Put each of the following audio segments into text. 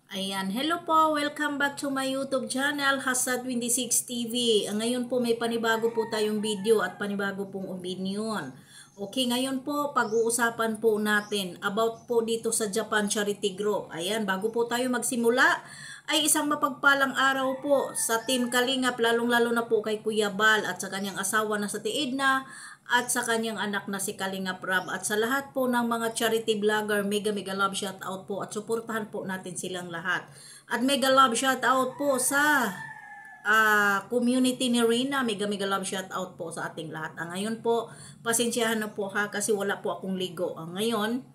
Ayan, hello po, welcome back to my YouTube channel, Hasad26 TV. Ngayon po may panibago po tayong video at panibago pong opinion. Okay, ngayon po pag-uusapan po natin about po dito sa Japan Charity Group. Ayan, bago po tayo magsimula, ay isang mapagpalang araw po sa Team Kalingap, lalong-lalo na po kay Kuya Bal at sa kanyang asawa na sa Tiidna at sa kanyang anak na si Kalingap Rab at sa lahat po ng mga charity vlogger, mega love shout out po at suportahan po natin silang lahat. At mega love shout out po sa community ni Rina, mega love shout out po sa ating lahat. Ngayon po, pasensyahan na po ha kasi wala po akong ligo. Ngayon,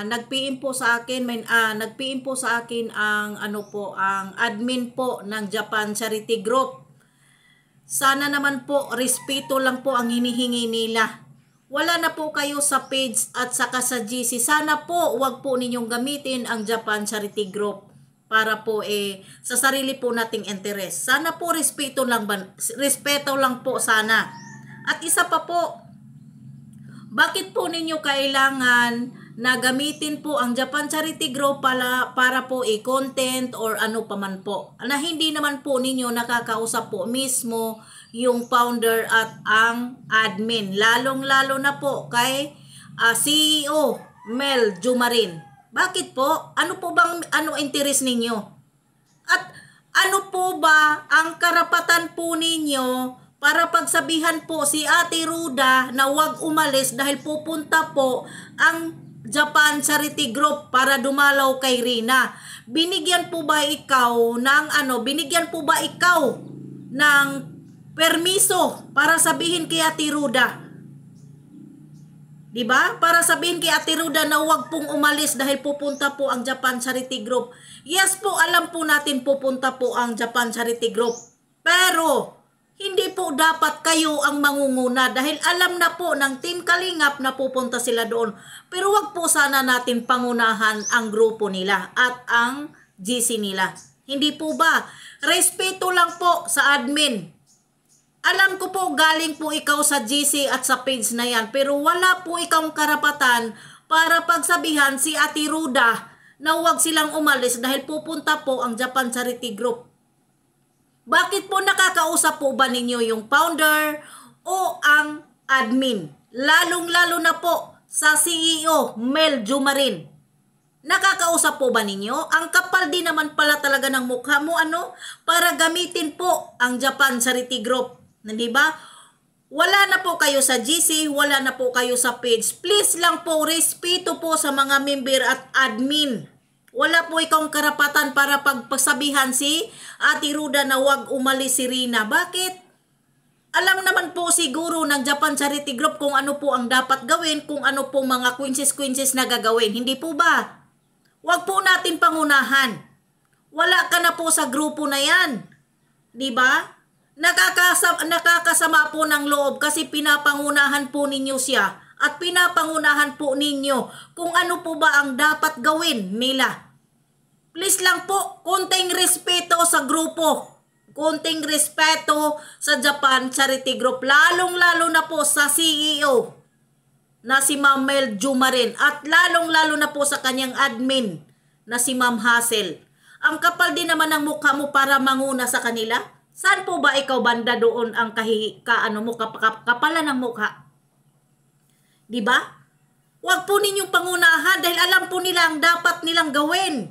nag-PM po sa akin, nag-PM po sa akin ang ang admin po ng Japan Charity Group. Sana naman po, respeto lang po ang hinihingi nila. Wala na po kayo sa page at saka sa GC. Sana po, wag po ninyong gamitin ang Japan Charity Group para po sa sarili po nating interes. Sana po, respeto lang po sana. At isa pa po, bakit po ninyo kailangan na gamitin po ang Japan Charity Group para po content or ano pa man po, na hindi naman po ninyo nakakausap po mismo yung founder at ang admin, lalong-lalo na po kay CEO Mel Jumarin. Bakit po? Ano po bang interest ninyo? At ano po ba ang karapatan po ninyo para pagsabihan po si Ate Ruda na huwag umalis dahil pupunta po ang Japan Charity Group para dumalaw kay Rina? Binigyan po ba ikaw ng permiso para sabihin kay Ate Ruda? 'Di ba? Para sabihin kay Ate Ruda na huwag pong umalis dahil pupunta po ang Japan Charity Group. Yes po, alam po natin pupunta po ang Japan Charity Group. Pero hindi po dapat kayo ang mangunguna dahil alam na po ng Team Kalingap na pupunta sila doon. Pero wag po sana natin pangunahan ang grupo nila at ang GC nila. Hindi po ba? Respeto lang po sa admin. Alam ko po galing po ikaw sa GC at sa page na yan, pero wala po ikang karapatan para pagsabihan si Ate Ruda na huwag silang umalis dahil pupunta po ang Japan Charity Group. Bakit po nakakausap po ba ninyo yung founder o ang admin? Lalong-lalo na po sa CEO Mel Jumarin. Nakakausap po ba ninyo? Ang kapal din naman pala talaga ng mukha mo para gamitin po ang Japan Charity Group. Di ba? Wala na po kayo sa GC, wala na po kayo sa page. Please lang po, respeto po sa mga member at admin. Wala po ikang karapatan para pagpasabihan si Ate Ruda na huwag umalis si Rina. Bakit? Alam naman po siguro ng Japan Charity Group kung ano po ang dapat gawin, kung ano po mga quinces na gagawin. Hindi po ba? Huwag po natin pangunahan. Wala ka na po sa grupo na yan. Di ba? Nakakasama po ng loob kasi pinapangunahan po ninyo siya at pinapangunahan po ninyo kung ano po ba ang dapat gawin nila. Please lang po, konting respeto sa grupo. Konting respeto sa Japan Charity Group. Lalong-lalo na po sa CEO na si Ma'am Mel Jumarin at lalong-lalo na po sa kanyang admin na si Ma'am Hazel. Ang kapal din naman ng mukha mo para manguna sa kanila. Saan po ba ikaw banda doon ang kapalan ng mukha? Di ba? Huwag po ninyong pangunahan dahil alam po nila ang dapat nilang gawin.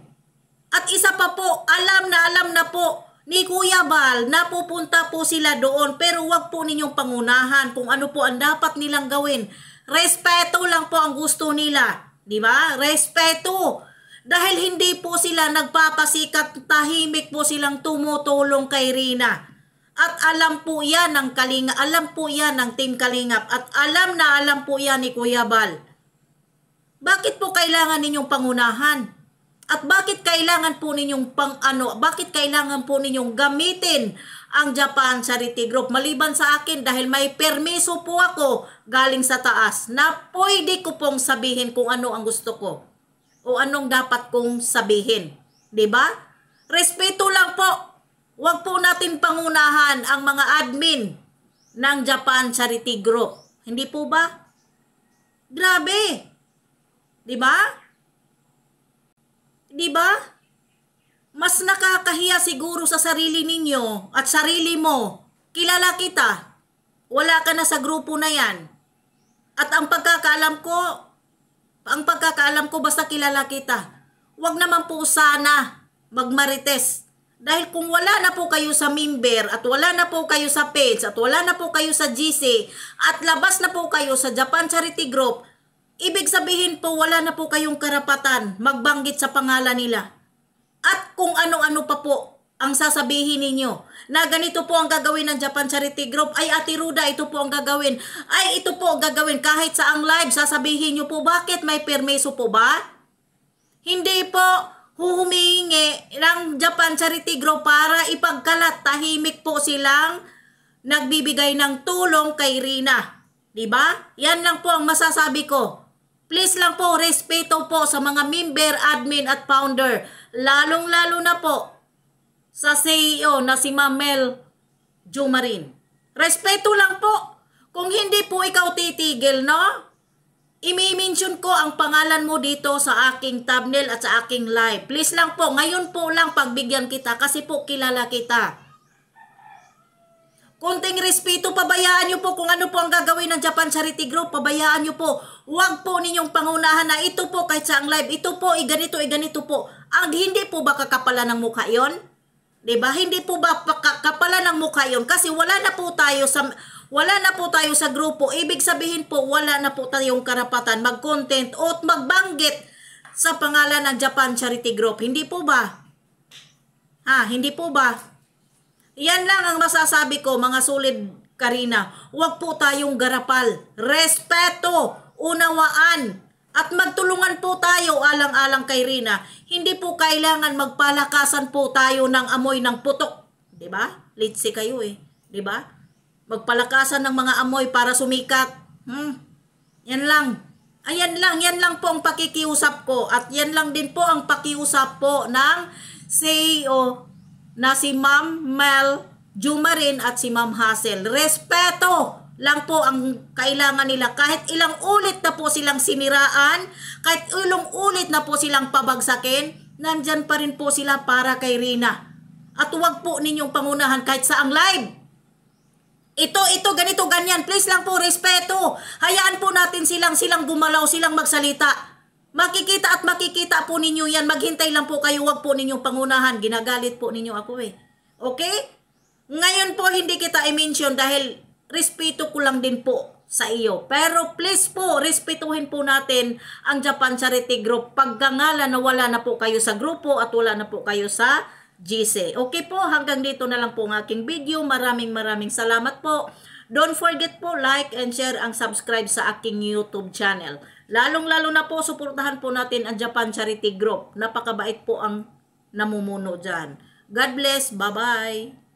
At isa pa po, alam na po ni Kuya Bal na pupunta po sila doon. Pero huwag po ninyong pangunahan kung ano po ang dapat nilang gawin. Respeto lang po ang gusto nila. Di ba? Respeto. Dahil hindi po sila nagpapasikat, tahimik po silang tumutulong kay Rina. At alam po yan ng Kalingap, alam po yan ng Team Kalingap, at alam po yan ni Kuya Bal. Bakit po kailangan ninyong pangunahan? At bakit kailangan po ninyong bakit kailangan po ninyong gamitin ang Japan Charity Group? Maliban sa akin dahil may permiso po ako galing sa taas na pwede ko pong sabihin kung ano ang gusto ko o anong dapat kong sabihin. 'Di ba? Respeto lang po. Huwag po natin pangunahan ang mga admin ng Japan Charity Group. Hindi po ba? Grabe. 'Di ba? 'Di ba? mas nakakahiya siguro sa sarili ninyo at sarili mo. Kilala kita. Wala ka na sa grupo na yan. At ang pagkakaalam ko basta kilala kita. Huwag naman po sana magmarites. Dahil kung wala na po kayo sa member at wala na po kayo sa page at wala na po kayo sa GC at labas na po kayo sa Japan Charity Group, ibig sabihin po wala na po kayong karapatan magbanggit sa pangalan nila. At kung ano-ano pa po ang sasabihin ninyo na ganito po ang gagawin ng Japan Charity Group, ay Ate Ruda, ito po ang gagawin, ay ito po ang gagawin, kahit sa ang live, sasabihin nyo po, bakit may permiso po ba? Hindi po huhumingi ng Japan Charity Group para ipagkalat, tahimik po silang nagbibigay ng tulong kay Rina. Diba? Yan lang po ang masasabi ko. Please lang po, respeto po sa mga member, admin at founder. Lalong-lalo na po sa CEO na si Ma'am Mel Jumarin. Respeto lang po. Kung hindi po ikaw titigil, no? I-mention ko ang pangalan mo dito sa aking thumbnail at sa aking live. Please lang po, ngayon po lang pagbigyan kita kasi po kilala kita. Konting respeto, pabayaan nyo po kung ano po ang gagawin ng Japan Charity Group. Pabayaan nyo po. Huwag po ninyong pangunahan na ito po kahit sa ang live. Ito po, ganito po. Ang hindi po ba kakapalan ng mukha yon? Diba? Hindi po ba kakapalan ng mukha yon? Kasi wala na po tayo sa grupo. Ibig sabihin po, wala na po tayong karapatan mag-content o magbanggit sa pangalan ng Japan Charity Group. Hindi po ba? Hindi po ba? Yan lang ang masasabi ko, mga sulid Karina. Huwag po tayong garapal. Respeto, unawaan, at magtulungan po tayo alang-alang kay Rina. Hindi po kailangan magpalakasan po tayo ng amoy ng putok. Diba? Litsi kayo eh. Diba? Magpalakasan ng mga amoy para sumikat. Yan lang. Ayan lang, yan lang po ang pakikiusap ko. At yan lang din po ang pakiusap po ng CEO na si Ma'am Mel Jumarin at si Ma'am Hazel. Respeto lang po ang kailangan nila. Kahit ilang ulit na po silang siniraan, kahit ilang ulit na po silang pabagsakin, nandyan pa rin po sila para kay Rina. At huwag po ninyong pangunahan kahit sa ang live. Ito, ganito, ganyan. Please lang po, respeto. Hayaan po natin silang gumalaw, silang magsalita. Makikita at makikita po ninyo yan. Maghintay lang po kayo, wag po ninyong pangunahan. Ginagalit po ninyo ako eh. Okay? Ngayon po hindi kita i-mention dahil respeto ko lang din po sa iyo. Pero please po, respetuhin po natin ang Japan Charity Group. Pagkangalan na wala na po kayo sa grupo at wala na po kayo sa GC. Okay po, hanggang dito na lang po ang aking video. Maraming salamat po. Don't forget po, like and share ang subscribe sa aking YouTube channel. Lalong-lalo na po, suportahan po natin ang Japan Charity Group. Napakabait po ang namumuno dyan. God bless. Bye-bye.